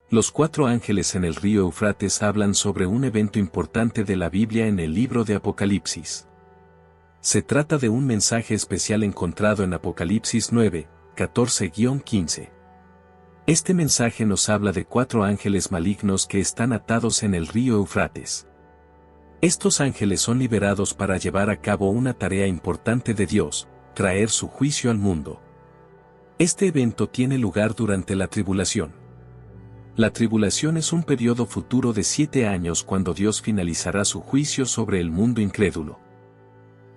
Los 4 ángeles en el río Eufrates hablan sobre un evento importante de la Biblia en el libro de Apocalipsis. Se trata de un mensaje especial encontrado en Apocalipsis 9, 14-15. Este mensaje nos habla de 4 ángeles malignos que están atados en el río Eufrates. Estos ángeles son liberados para llevar a cabo una tarea importante de Dios, traer su juicio al mundo. Este evento tiene lugar durante la tribulación. La tribulación es un periodo futuro de 7 años cuando Dios finalizará su juicio sobre el mundo incrédulo.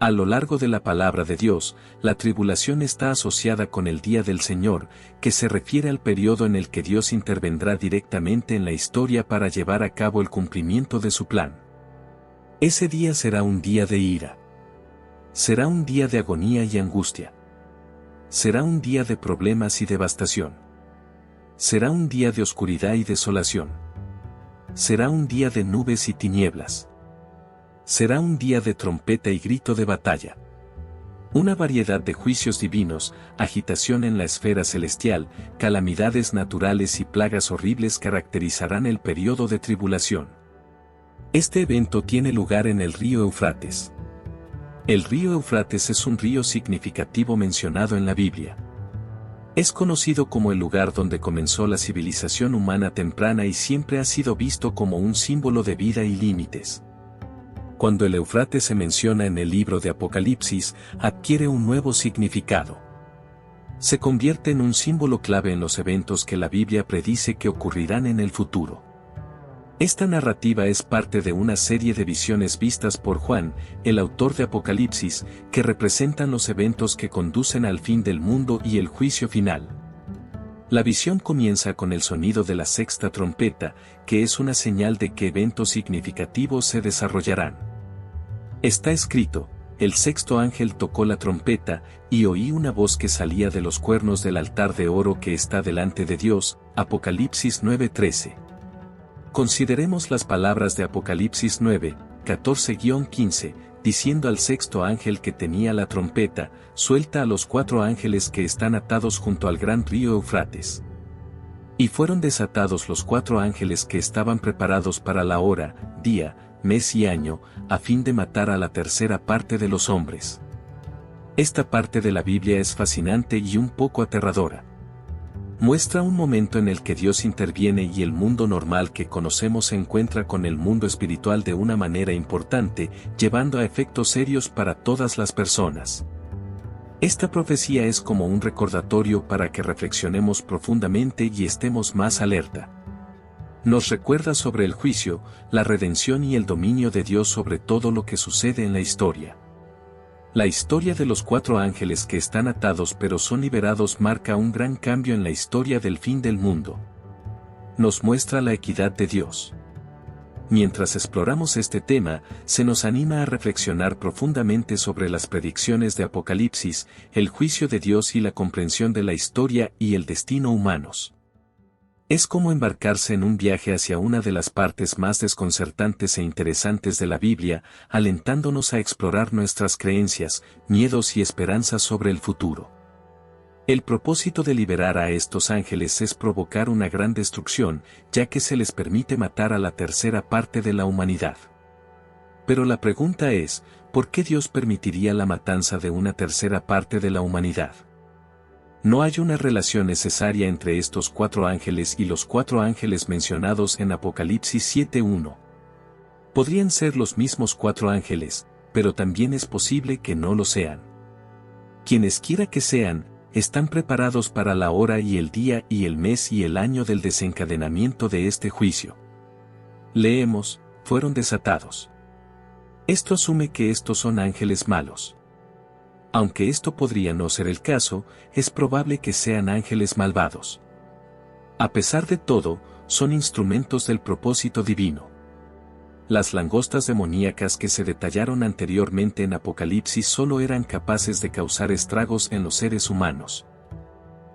A lo largo de la palabra de Dios, la tribulación está asociada con el día del Señor, que se refiere al periodo en el que Dios intervendrá directamente en la historia para llevar a cabo el cumplimiento de su plan. Ese día será un día de ira. Será un día de agonía y angustia. Será un día de problemas y devastación. Será un día de oscuridad y desolación. Será un día de nubes y tinieblas. Será un día de trompeta y grito de batalla. Una variedad de juicios divinos, agitación en la esfera celestial, calamidades naturales y plagas horribles caracterizarán el periodo de tribulación. Este evento tiene lugar en el río Eufrates. El río Eufrates es un río significativo mencionado en la Biblia. Es conocido como el lugar donde comenzó la civilización humana temprana y siempre ha sido visto como un símbolo de vida y límites. Cuando el Eufrates se menciona en el libro de Apocalipsis, adquiere un nuevo significado. Se convierte en un símbolo clave en los eventos que la Biblia predice que ocurrirán en el futuro. Esta narrativa es parte de una serie de visiones vistas por Juan, el autor de Apocalipsis, que representan los eventos que conducen al fin del mundo y el juicio final. La visión comienza con el sonido de la sexta trompeta, que es una señal de que eventos significativos se desarrollarán. Está escrito: el sexto ángel tocó la trompeta, y oí una voz que salía de los cuernos del altar de oro que está delante de Dios, Apocalipsis 9:13. Consideremos las palabras de Apocalipsis 9, 14-15, diciendo al sexto ángel que tenía la trompeta: suelta a los 4 ángeles que están atados junto al gran río Eufrates. Y fueron desatados los 4 ángeles que estaban preparados para la hora, día, mes y año, a fin de matar a la tercera parte de los hombres. Esta parte de la Biblia es fascinante y un poco aterradora. Muestra un momento en el que Dios interviene y el mundo normal que conocemos se encuentra con el mundo espiritual de una manera importante, llevando a efectos serios para todas las personas. Esta profecía es como un recordatorio para que reflexionemos profundamente y estemos más alerta. Nos recuerda sobre el juicio, la redención y el dominio de Dios sobre todo lo que sucede en la historia. La historia de los 4 ángeles que están atados pero son liberados marca un gran cambio en la historia del fin del mundo. Nos muestra la equidad de Dios. Mientras exploramos este tema, se nos anima a reflexionar profundamente sobre las predicciones de Apocalipsis, el juicio de Dios y la comprensión de la historia y el destino humanos. Es como embarcarse en un viaje hacia una de las partes más desconcertantes e interesantes de la Biblia, alentándonos a explorar nuestras creencias, miedos y esperanzas sobre el futuro. El propósito de liberar a estos ángeles es provocar una gran destrucción, ya que se les permite matar a la tercera parte de la humanidad. Pero la pregunta es, ¿por qué Dios permitiría la matanza de una tercera parte de la humanidad? No hay una relación necesaria entre estos 4 ángeles y los 4 ángeles mencionados en Apocalipsis 7:1. Podrían ser los mismos 4 ángeles, pero también es posible que no lo sean. Quienesquiera que sean, están preparados para la hora y el día y el mes y el año del desencadenamiento de este juicio. Leemos: fueron desatados. Esto asume que estos son ángeles malos. Aunque esto podría no ser el caso, es probable que sean ángeles malvados. A pesar de todo, son instrumentos del propósito divino. Las langostas demoníacas que se detallaron anteriormente en Apocalipsis solo eran capaces de causar estragos en los seres humanos.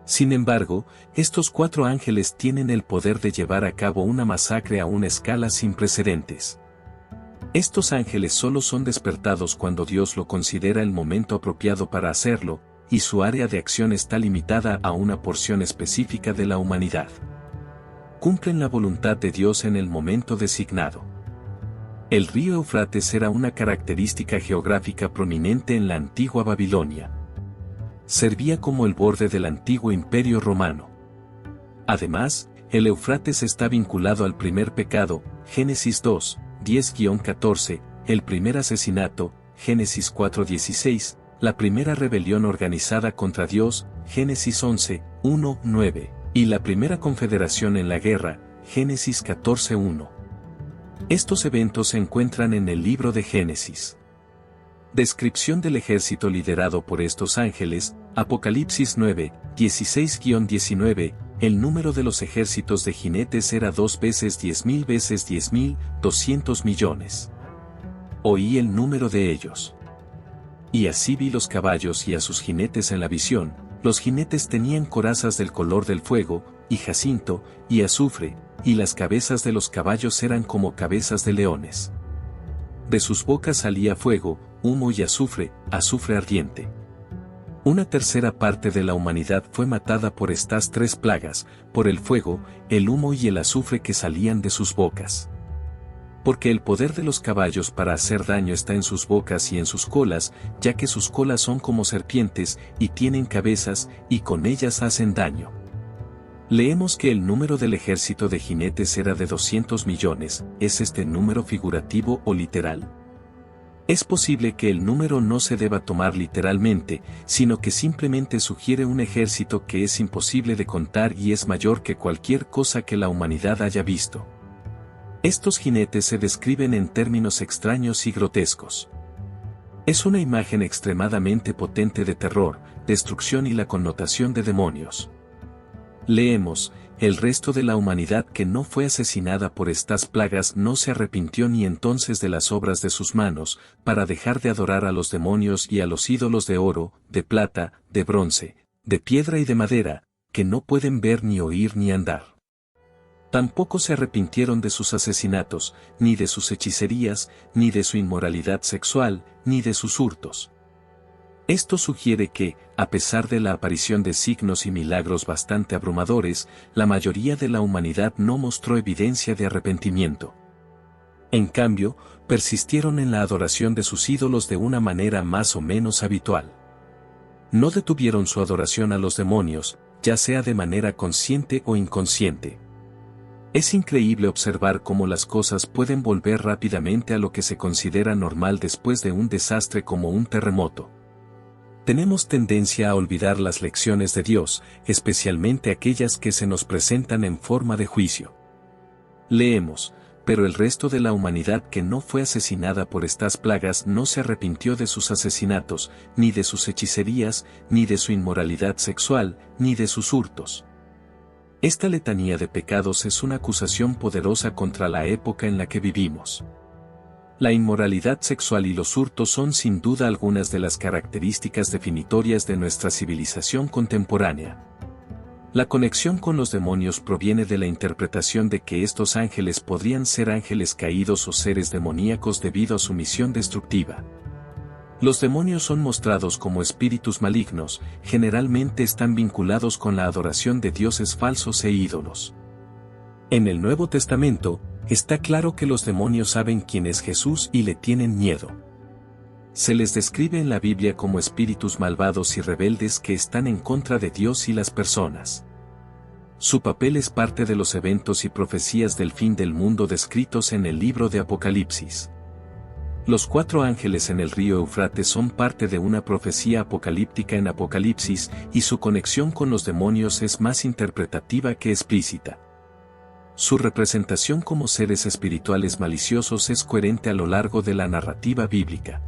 Sin embargo, estos 4 ángeles tienen el poder de llevar a cabo una masacre a una escala sin precedentes. Estos ángeles solo son despertados cuando Dios lo considera el momento apropiado para hacerlo, y su área de acción está limitada a una porción específica de la humanidad. cumplen la voluntad de Dios en el momento designado. El río Éufrates era una característica geográfica prominente en la antigua Babilonia. Servía como el borde del antiguo imperio romano. Además, el Éufrates está vinculado al primer pecado, Génesis 2, 10-14, el primer asesinato, Génesis 4:16, la primera rebelión organizada contra Dios, Génesis 11, 1-9, y la primera confederación en la guerra, Génesis 14:1. Estos eventos se encuentran en el libro de Génesis. Descripción del ejército liderado por estos ángeles, Apocalipsis 9, 16-19, el número de los ejércitos de jinetes era 2 veces 10.000 veces 10.000, 200 millones. Oí el número de ellos. Y así vi los caballos y a sus jinetes en la visión. Los jinetes tenían corazas del color del fuego, y jacinto, y azufre, y las cabezas de los caballos eran como cabezas de leones. De sus bocas salía fuego, humo y azufre, azufre ardiente. Una tercera parte de la humanidad fue matada por estas 3 plagas, por el fuego, el humo y el azufre que salían de sus bocas. Porque el poder de los caballos para hacer daño está en sus bocas y en sus colas, ya que sus colas son como serpientes, y tienen cabezas, y con ellas hacen daño. Leemos que el número del ejército de jinetes era de 200 millones, ¿es este número figurativo o literal? Es posible que el número no se deba tomar literalmente, sino que simplemente sugiere un ejército que es imposible de contar y es mayor que cualquier cosa que la humanidad haya visto. Estos jinetes se describen en términos extraños y grotescos. Es una imagen extremadamente potente de terror, destrucción y la connotación de demonios. Leemos, el resto de la humanidad que no fue asesinada por estas plagas no se arrepintió ni entonces de las obras de sus manos, para dejar de adorar a los demonios y a los ídolos de oro, de plata, de bronce, de piedra y de madera, que no pueden ver ni oír ni andar. Tampoco se arrepintieron de sus asesinatos, ni de sus hechicerías, ni de su inmoralidad sexual, ni de sus hurtos. Esto sugiere que, a pesar de la aparición de signos y milagros bastante abrumadores, la mayoría de la humanidad no mostró evidencia de arrepentimiento. En cambio, persistieron en la adoración de sus ídolos de una manera más o menos habitual. No detuvieron su adoración a los demonios, ya sea de manera consciente o inconsciente. Es increíble observar cómo las cosas pueden volver rápidamente a lo que se considera normal después de un desastre como un terremoto. Tenemos tendencia a olvidar las lecciones de Dios, especialmente aquellas que se nos presentan en forma de juicio. Leemos, pero el resto de la humanidad que no fue asesinada por estas plagas no se arrepintió de sus asesinatos, ni de sus hechicerías, ni de su inmoralidad sexual, ni de sus hurtos. Esta letanía de pecados es una acusación poderosa contra la época en la que vivimos. La inmoralidad sexual y los hurtos son sin duda algunas de las características definitorias de nuestra civilización contemporánea. La conexión con los demonios proviene de la interpretación de que estos ángeles podrían ser ángeles caídos o seres demoníacos debido a su misión destructiva. Los demonios son mostrados como espíritus malignos, generalmente están vinculados con la adoración de dioses falsos e ídolos. En el Nuevo Testamento, está claro que los demonios saben quién es Jesús y le tienen miedo. Se les describe en la Biblia como espíritus malvados y rebeldes que están en contra de Dios y las personas. Su papel es parte de los eventos y profecías del fin del mundo descritos en el libro de Apocalipsis. Los 4 ángeles en el río Éufrates son parte de una profecía apocalíptica en Apocalipsis y su conexión con los demonios es más interpretativa que explícita. Su representación como seres espirituales maliciosos es coherente a lo largo de la narrativa bíblica.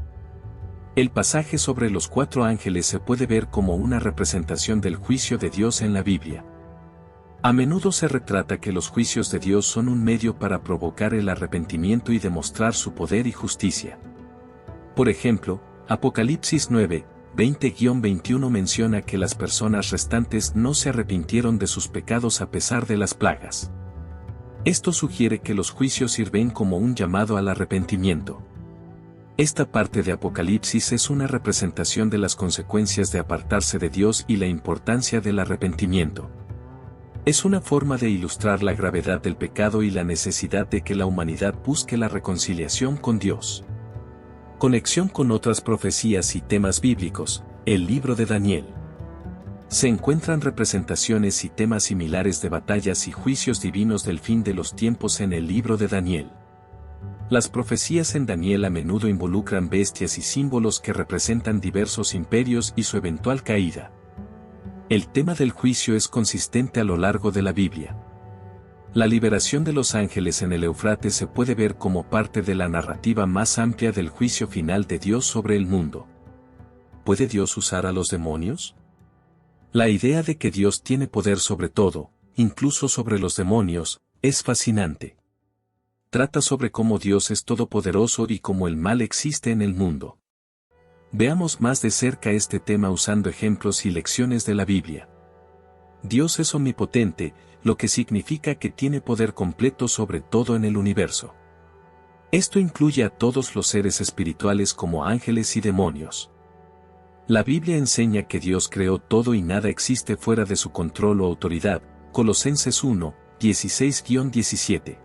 El pasaje sobre los 4 ángeles se puede ver como una representación del juicio de Dios en la Biblia. A menudo se retrata que los juicios de Dios son un medio para provocar el arrepentimiento y demostrar su poder y justicia. Por ejemplo, Apocalipsis 9, 20-21 menciona que las personas restantes no se arrepintieron de sus pecados a pesar de las plagas. Esto sugiere que los juicios sirven como un llamado al arrepentimiento. Esta parte de Apocalipsis es una representación de las consecuencias de apartarse de Dios y la importancia del arrepentimiento. Es una forma de ilustrar la gravedad del pecado y la necesidad de que la humanidad busque la reconciliación con Dios. Conexión con otras profecías y temas bíblicos. El libro de Daniel. Se encuentran representaciones y temas similares de batallas y juicios divinos del fin de los tiempos en el libro de Daniel. Las profecías en Daniel a menudo involucran bestias y símbolos que representan diversos imperios y su eventual caída. El tema del juicio es consistente a lo largo de la Biblia. La liberación de los ángeles en el Éufrates se puede ver como parte de la narrativa más amplia del juicio final de Dios sobre el mundo. ¿Puede Dios usar a los demonios? La idea de que Dios tiene poder sobre todo, incluso sobre los demonios, es fascinante. Trata sobre cómo Dios es todopoderoso y cómo el mal existe en el mundo. Veamos más de cerca este tema usando ejemplos y lecciones de la Biblia. Dios es omnipotente, lo que significa que tiene poder completo sobre todo en el universo. Esto incluye a todos los seres espirituales como ángeles y demonios. La Biblia enseña que Dios creó todo y nada existe fuera de su control o autoridad, Colosenses 1, 16-17.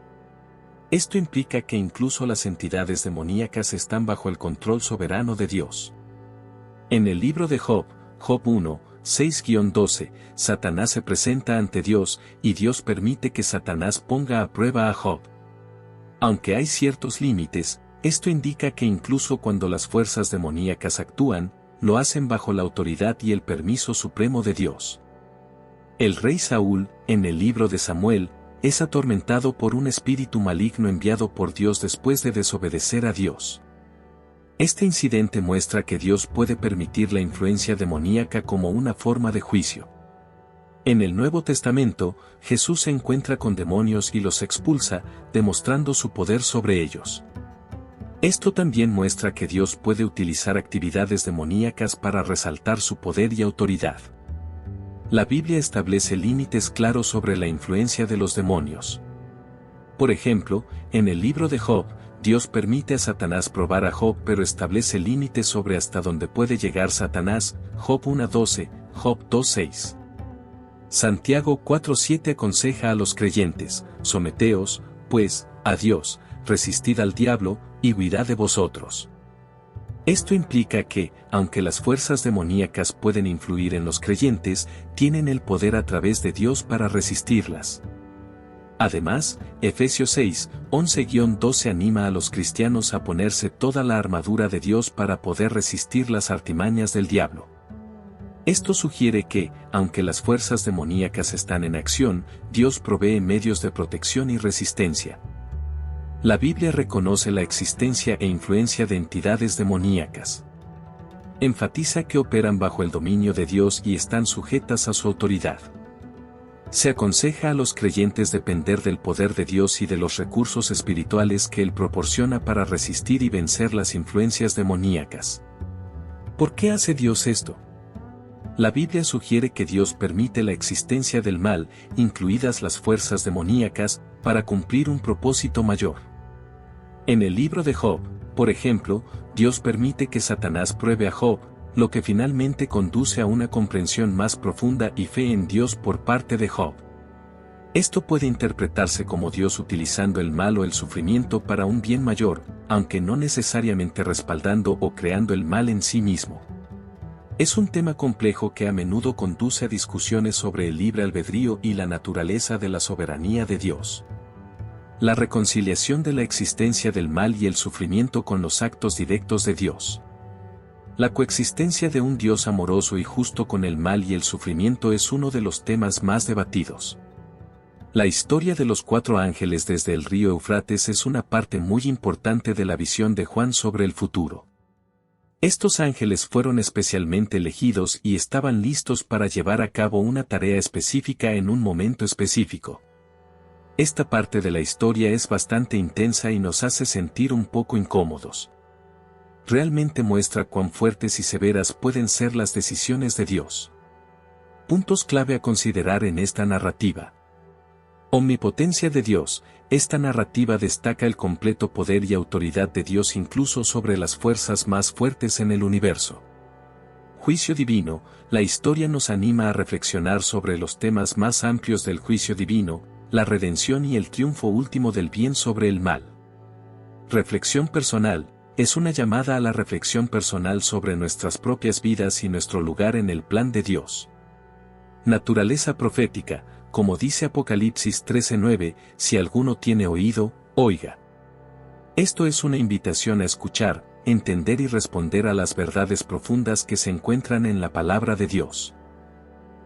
Esto implica que incluso las entidades demoníacas están bajo el control soberano de Dios. En el libro de Job, Job 1, 6-12, Satanás se presenta ante Dios y Dios permite que Satanás ponga a prueba a Job. Aunque hay ciertos límites, esto indica que incluso cuando las fuerzas demoníacas actúan, lo hacen bajo la autoridad y el permiso supremo de Dios. El rey Saúl, en el libro de Samuel, es atormentado por un espíritu maligno enviado por Dios después de desobedecer a Dios. Este incidente muestra que Dios puede permitir la influencia demoníaca como una forma de juicio. En el Nuevo Testamento, Jesús se encuentra con demonios y los expulsa, demostrando su poder sobre ellos. Esto también muestra que Dios puede utilizar actividades demoníacas para resaltar su poder y autoridad. La Biblia establece límites claros sobre la influencia de los demonios. Por ejemplo, en el libro de Job, Dios permite a Satanás probar a Job pero establece límites sobre hasta dónde puede llegar Satanás, Job 1:12, Job 2:6. Santiago 4:7 aconseja a los creyentes, someteos, pues, a Dios, resistid al diablo, y huirá de vosotros. Esto implica que, aunque las fuerzas demoníacas pueden influir en los creyentes, tienen el poder a través de Dios para resistirlas. Además, Efesios 6, 11-12 anima a los cristianos a ponerse toda la armadura de Dios para poder resistir las artimañas del diablo. Esto sugiere que, aunque las fuerzas demoníacas están en acción, Dios provee medios de protección y resistencia. La Biblia reconoce la existencia e influencia de entidades demoníacas. Enfatiza que operan bajo el dominio de Dios y están sujetas a su autoridad. Se aconseja a los creyentes depender del poder de Dios y de los recursos espirituales que Él proporciona para resistir y vencer las influencias demoníacas. ¿Por qué hace Dios esto? La Biblia sugiere que Dios permite la existencia del mal, incluidas las fuerzas demoníacas, para cumplir un propósito mayor. En el libro de Job, por ejemplo, Dios permite que Satanás pruebe a Job, lo que finalmente conduce a una comprensión más profunda y fe en Dios por parte de Job. Esto puede interpretarse como Dios utilizando el mal o el sufrimiento para un bien mayor, aunque no necesariamente respaldando o creando el mal en sí mismo. Es un tema complejo que a menudo conduce a discusiones sobre el libre albedrío y la naturaleza de la soberanía de Dios. La reconciliación de la existencia del mal y el sufrimiento con los actos directos de Dios. La coexistencia de un Dios amoroso y justo con el mal y el sufrimiento es uno de los temas más debatidos. La historia de los 4 ángeles desde el río Éufrates es una parte muy importante de la visión de Juan sobre el futuro. Estos ángeles fueron especialmente elegidos y estaban listos para llevar a cabo una tarea específica en un momento específico. Esta parte de la historia es bastante intensa y nos hace sentir un poco incómodos. Realmente muestra cuán fuertes y severas pueden ser las decisiones de Dios. Puntos clave a considerar en esta narrativa. Omnipotencia de Dios. Esta narrativa destaca el completo poder y autoridad de Dios incluso sobre las fuerzas más fuertes en el universo. Juicio divino. La historia nos anima a reflexionar sobre los temas más amplios del juicio divino, la redención y el triunfo último del bien sobre el mal. Reflexión personal. Es una llamada a la reflexión personal sobre nuestras propias vidas y nuestro lugar en el plan de Dios. Naturaleza profética. Como dice Apocalipsis 13:9, si alguno tiene oído, oiga. Esto es una invitación a escuchar, entender y responder a las verdades profundas que se encuentran en la palabra de Dios.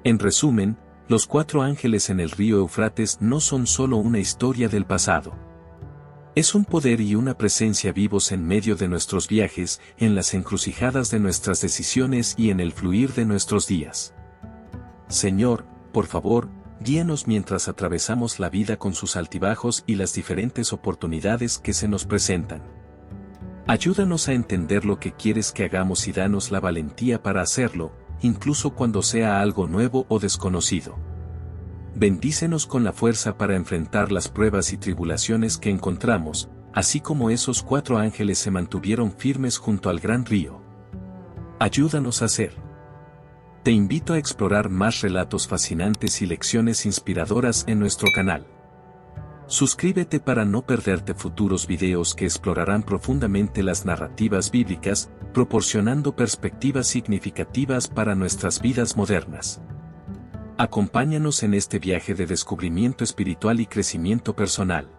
En resumen, los 4 ángeles en el río Éufrates no son solo una historia del pasado. Es un poder y una presencia vivos en medio de nuestros viajes, en las encrucijadas de nuestras decisiones y en el fluir de nuestros días. Señor, por favor, guíanos mientras atravesamos la vida con sus altibajos y las diferentes oportunidades que se nos presentan. Ayúdanos a entender lo que quieres que hagamos y danos la valentía para hacerlo, incluso cuando sea algo nuevo o desconocido. Bendícenos con la fuerza para enfrentar las pruebas y tribulaciones que encontramos, así como esos 4 ángeles se mantuvieron firmes junto al gran río. Ayúdanos a ser. Te invito a explorar más relatos fascinantes y lecciones inspiradoras en nuestro canal. Suscríbete para no perderte futuros videos que explorarán profundamente las narrativas bíblicas, proporcionando perspectivas significativas para nuestras vidas modernas. Acompáñanos en este viaje de descubrimiento espiritual y crecimiento personal.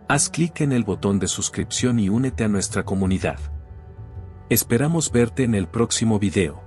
Haz clic en el botón de suscripción y únete a nuestra comunidad. Esperamos verte en el próximo video.